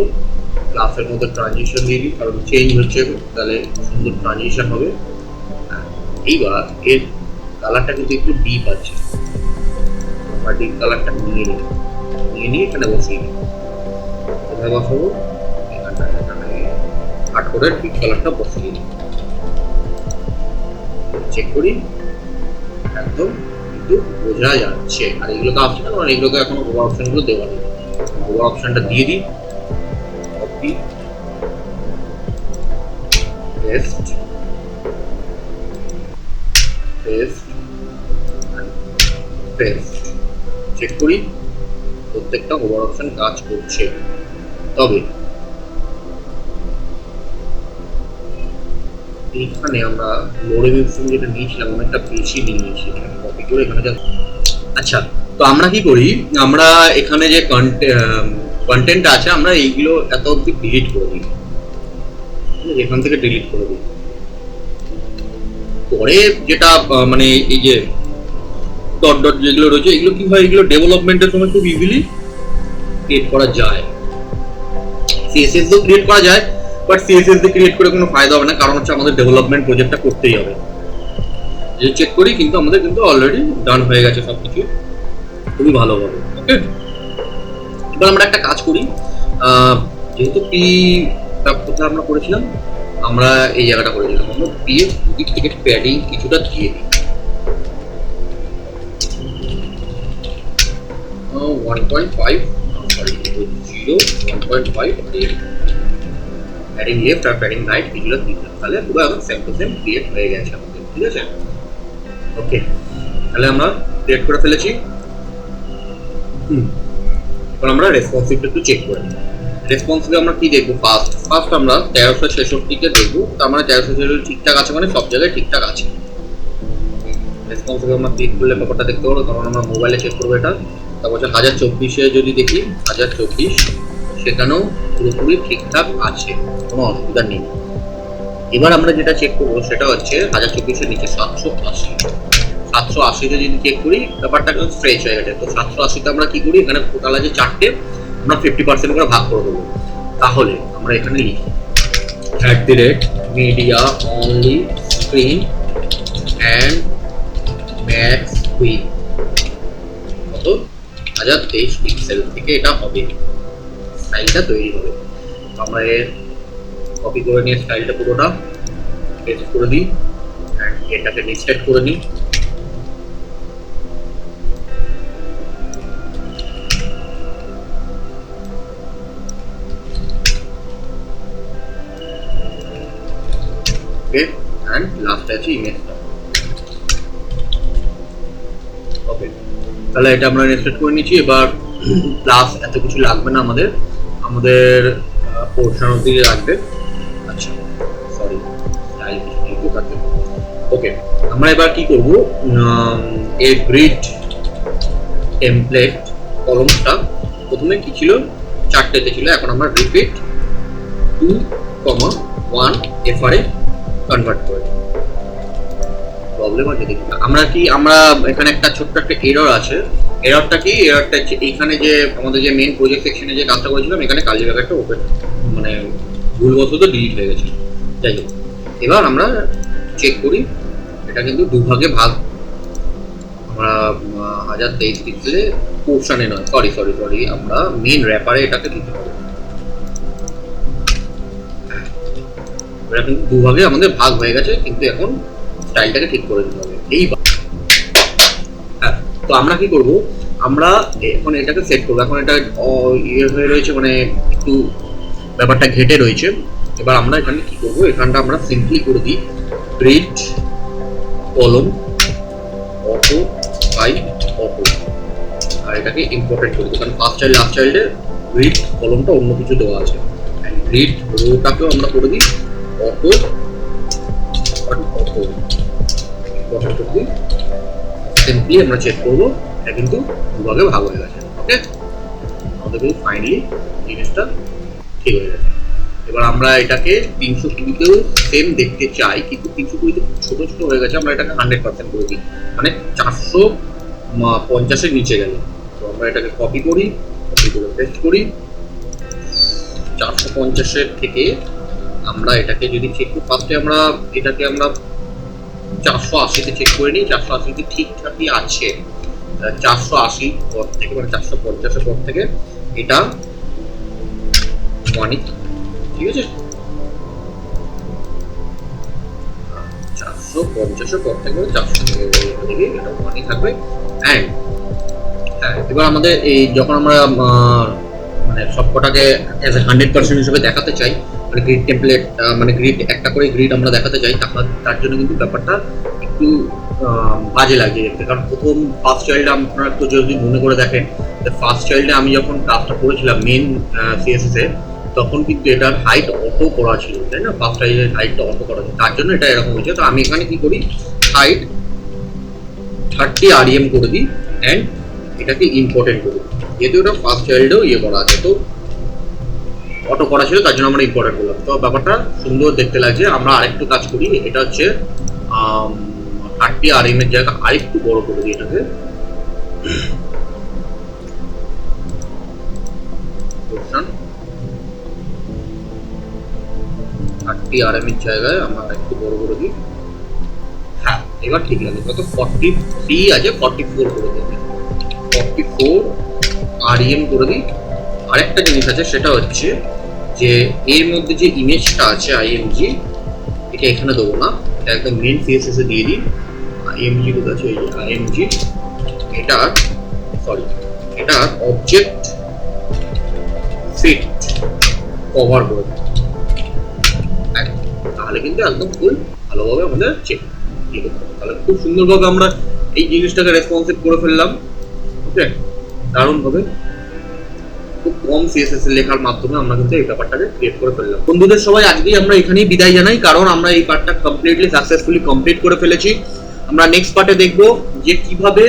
ক্লাসের মধ্যে ট্রানজিশন দিয়ে দিই, কারণ চেঞ্জ হচ্ছে, তাহলে সুন্দর ট্রানজিশন হবে। এইবার এর কালারটা কিন্তু একটু ডিপ আছে, আমরা ডিপ কালারটা নিয়ে নিয়ে এখানে বসিয়ে নিই। কোথায় বসাবো? এখানে কাট করে ডিপ কালারটা বসিয়ে নিই। চেক করি, একদম কিন্তু বোঝা যাচ্ছে। আর এগুলো তো আসছে না, কারণ এগুলো তো এখনো ওভার অপশনগুলো দেওয়া নেই। ওভার অপশনটা দিয়ে দিই, copy paste paste paste. Check করি প্রত্যেকটা ওভার অপশন কাজ করছে। তবে এইখানে আমরা লোরেমিক্সিং যেটা নিয়েছিলাম অনেকটা বেশি নিয়ে নিয়েছি, এখানে কপি করে এখানে। আচ্ছা, তো আমরা কি করি, আমরা এখানে যে কন্টেন্ট আছে আমরা এইগুলো এত অবধি ডিলিট করে দিই, এখান থেকে ডিলিট করে দিই। পরে যেটা মানে এই যে ডট ডট যেগুলো রয়েছে, এগুলো কি হয়, এগুলো ডেভেলপমেন্টের সময় খুব ইজিলি ক্রিয়েট করা যায়। সিএসএস তো ক্রিয়েট করা যায়, বাট সিএসএস দিয়ে ক্রিয়েট করে কোনো ফায়দা হবে না, কারণ হচ্ছে আমাদের ডেভেলপমেন্ট প্রজেক্টটা করতেই হবে। যে চেক করি কিন্তু আমাদের কিন্তু অলরেডি ডান হয়ে গেছে সবকিছু খুবই ভালোভাবে। ওকে, এবার আমরা একটা কাজ করি, যেহেতু পি কোথায় আমরা করেছিলাম, আমরা এই জায়গাটা করেছিলাম, আমরা পি এর দিক থেকে প্যাডিং কিছুটা দিয়ে দিই, 1.5 সরি 0 1.5 প্যাডিং লেফট আর প্যাডিং রাইট এগুলো দিলাম, তাহলে পুরো একদম সেম টু সেম ক্রিয়েট হয়ে গেছে আমাদের। ঠিক আছে, ওকে, তাহলে আমরা ক্রিয়েট করে ফেলেছি। এবার আমরা রেসপন্সিভটা একটু চেক করে নিই। রেসপন্সিভে আমরা কি দেখবো, ফার্স্ট আমরা 1366-কে দেখবো, তার মানে 1366 ঠিকঠাক আছে, মানে সব জায়গায় ঠিকঠাক আছে। রেসপন্সিভে আমরা ক্লিক করলে ব্যাপারটা দেখতে পারবো, কারণ আমরা মোবাইলে চেক করবো এটা। তারপর 1024-এ যদি দেখি 1024 সেখানেও পুরোপুরি ঠিকঠাক আছে, কোনো অসুবিধা নেই। এবার আমরা যেটা চেক করবো সেটা হচ্ছে 1024-এর নিচে 780-তে যদি চেক করি ব্যাপারটা কিন্তু স্ট্রেচ হয়ে গেছে। তো 780-তে আমরা কি করি, এখানে টোটাল আছে 4টে, আমরা 50% করে ভাগ করে দেবো। তাহলে আমরা এখানে লিখি @media only screen and max width কত 1023 পিক্সেল থেকে এটা হবে, স্টাইলটা তৈরি হবে। আমরা এর কপি করে নিয়ে স্টাইলটা পুরোটা পেস্ট করে দিই, এটাকে লিস্টেড করে নিই। and last আছে ইমেজটা। ওকে, তাহলে এটা আমরা ইনস্টল করে নিয়েছি। এবার প্লাস এত কিছু লাগবে না আমাদের, আমাদের পোর্শন অবধি লাগবে। আচ্ছা সরি, স্টাইল কিছু থাকবে। ওকে, আমরা এবার কি করব, এই গ্রিড টেমপ্লেট কলমটা প্রথমে কি ছিল, 4টেতে ছিল, এখন আমরা রিপিট 2,1 এফআর এ কনভার্ট করে। প্রবলেম আছে দেখুন, আমরা এখানে একটা ছোট্ট একটা এরর আছে। এররটা কি, এররটা হচ্ছে এইখানে যে আমাদের যে মেইন প্রজেক্ট সেকশনে যে কাজটা করেছিলাম, এখানে কাজের ব্যাপারটা ওপেন মানে ভুলবশত ডিলিট হয়ে গেছে। যাই হোক, এবার আমরা চেক করি, এটা কিন্তু দুভাগে ভাগ, আমরা 1023 পিক্সেলে পোর্শনে নয়, সরি আমরা মেইন র্যাপারে এটাকে দিতে হবে। এটা কিন্তু দুভাগে আমাদের ভাগ হয়ে গেছে, কিন্তু এখন স্টাইলটাকে ঠিক করে দিতে হবে। হ্যাঁ, তো আমরা কি করব, আমরা এখন এটাকে সেট করবো। এখন এটা ইয়ে হয়ে রয়েছে, মানে একটু ব্যাপারটা ঘেটে রয়েছে। এবার আমরা এখানে কি করব, এখানটা আমরা সিম্পলি করে দিই গ্রিড কলম অটো বাই অটো, আর এটাকে ইম্পর্টেন্ট করে দিই, কারণ ফার্স্ট চাইল্ড লাস্ট চাইল্ডে গ্রিড কলমটা অন্য কিছু দেওয়া আছে। গ্রিড রোটাকেও আমরা করে দিই অটো অটো ইম্পর্টেন্ট করে দিই। সিম্পলি আমরা চেক করবো, এটা কিন্তু দুভাগে ভাগ হয়ে গেছে। ওকে, আমাদের কিন্তু ফাইনালি জিনিসটা ঠিক হয়ে গেছে। এবার আমরা এটাকে 320-তেও সেম দেখতে চাই, কিন্তু 320-তে ছোট ছোট হয়ে গেছে, আমরা এটাকে 100% করে দিই, মানে 400 50-এর নিচে গেলে। তো আমরা এটাকে কপি করে পেস্ট করি। 450-এর থেকে আমরা এটাকে যদি চেক করি, ফার্স্টে আমরা এটাকে 480-তে চেক করে নিই। 480-তে ঠিকঠাকই আছে। 480 পর থেকে মানে 450-এর পর থেকে এটা 1, ঠিক আছে। 450-এর পর থেকে 400 থেকে এটা 1 থাকবে। অ্যান্ড হ্যাঁ, এবার আমাদের এই যখন আমরা মানে সবকটাকে অ্যাজ এ 100% হিসেবে দেখাতে চাই, মানে গ্রিড টেমপ্লেট মানে গ্রিড একটা করে গ্রিড আমরা দেখাতে চাই, তার জন্য কিন্তু ব্যাপারটা একটু বাজে লাগে দেখতে। কারণ প্রথম ফার্স্ট চাইল্ডে আপনারা একটু যদি মনে করে দেখেন, ফার্স্ট চাইল্ডে আমি যখন কাজটা করেছিলাম মেন সিএসএস এ, তখন কিন্তু এটার হাইট অটো করা ছিল, তাই না? ফার্স্ট চাইল্ডের হাইটটা অটো করা ছিল, তার জন্য এটা এরকম হয়েছে। তো আমি এখানে কি করি, হাইট 30 REM করে দিই অ্যান্ড এটাকে ইম্পর্টেন্ট করি, যেহেতু এটা ফার্স্ট চাইল্ডেও করা আছে, তো অটো করা ছিল, তার জন্য আমরা ইম্পর্টেন্ট করলাম। তো ব্যাপারটা সুন্দর দেখতে লাগছে। আমরা আরেকটু কাজ করি, এটা হচ্ছে 30 REM এর জায়গা আরেকটু বড় করে দিই এটাকে। 30 REM এর জায়গায় আমরা আরেকটু বড় করে দিই। হ্যাঁ, এবার ঠিক লাগে। কত 43 আছে, 44 করে দিই। 44 REM করে দিই। আরেকটা জিনিস আছে, সেটা হচ্ছে যে এর মধ্যে যে ইমেজটা আছে আইএমজি, এটা এখানে দেবো না, এটা একদম মেন সিএসএস এ দিয়ে দিই। আইএমজি কোথায় আছে, এই যে আইএমজি, এটার অবজেক্ট ফিট কভার করে দিই। তাহলে কিন্তু একদম ফুল ভালোভাবে আমাদের চেক দিয়ে দেবো। তাহলে খুব সুন্দরভাবে আমরা এই জিনিসটাকে রেসপন্সিভ করে ফেললাম। ওকে, দারুণ হবে। খুব কম সিএসএস লেখার মাধ্যমে আমরা কিন্তু এই ব্যাপারটাকে ক্রিয়েট করে ফেললাম। বন্ধুদের সবাই আজকেই আমরা এখানেই বিদায় জানাই, কারণ আমরা এই পার্টটা কমপ্লিটলি সাকসেসফুলি কমপ্লিট করে ফেলেছি। আমরা নেক্সট পার্টে দেখবো যে কিভাবে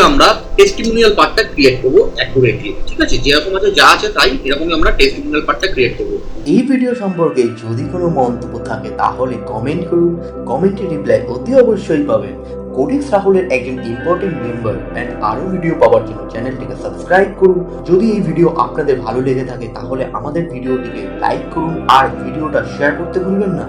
আমরা টেস্টিমোনিয়াল পার্টটা ক্রিয়েট করবো অ্যাকুরেটলি। ঠিক আছে, যেরকম আছে যা আছে তাই এরকমই আমরা টেস্টিমোনিয়াল পার্টটা ক্রিয়েট করবো। এই ভিডিও সম্পর্কে যদি কোনো মন্তব্য থাকে তাহলে কমেন্ট করুন, কমেন্টে রিপ্লাই অতি অবশ্যই পাবেন। কোডেক্স রাহুলের একজন ইম্পর্টেন্ট মেম্বার অ্যান্ড আরও ভিডিও পাওয়ার জন্য চ্যানেলটিকে সাবস্ক্রাইব করুন। যদি এই ভিডিও আপনাদের ভালো লেগে থাকে তাহলে আমাদের ভিডিওটিকে লাইক করুন আর ভিডিওটা শেয়ার করতে ভুলবেন না।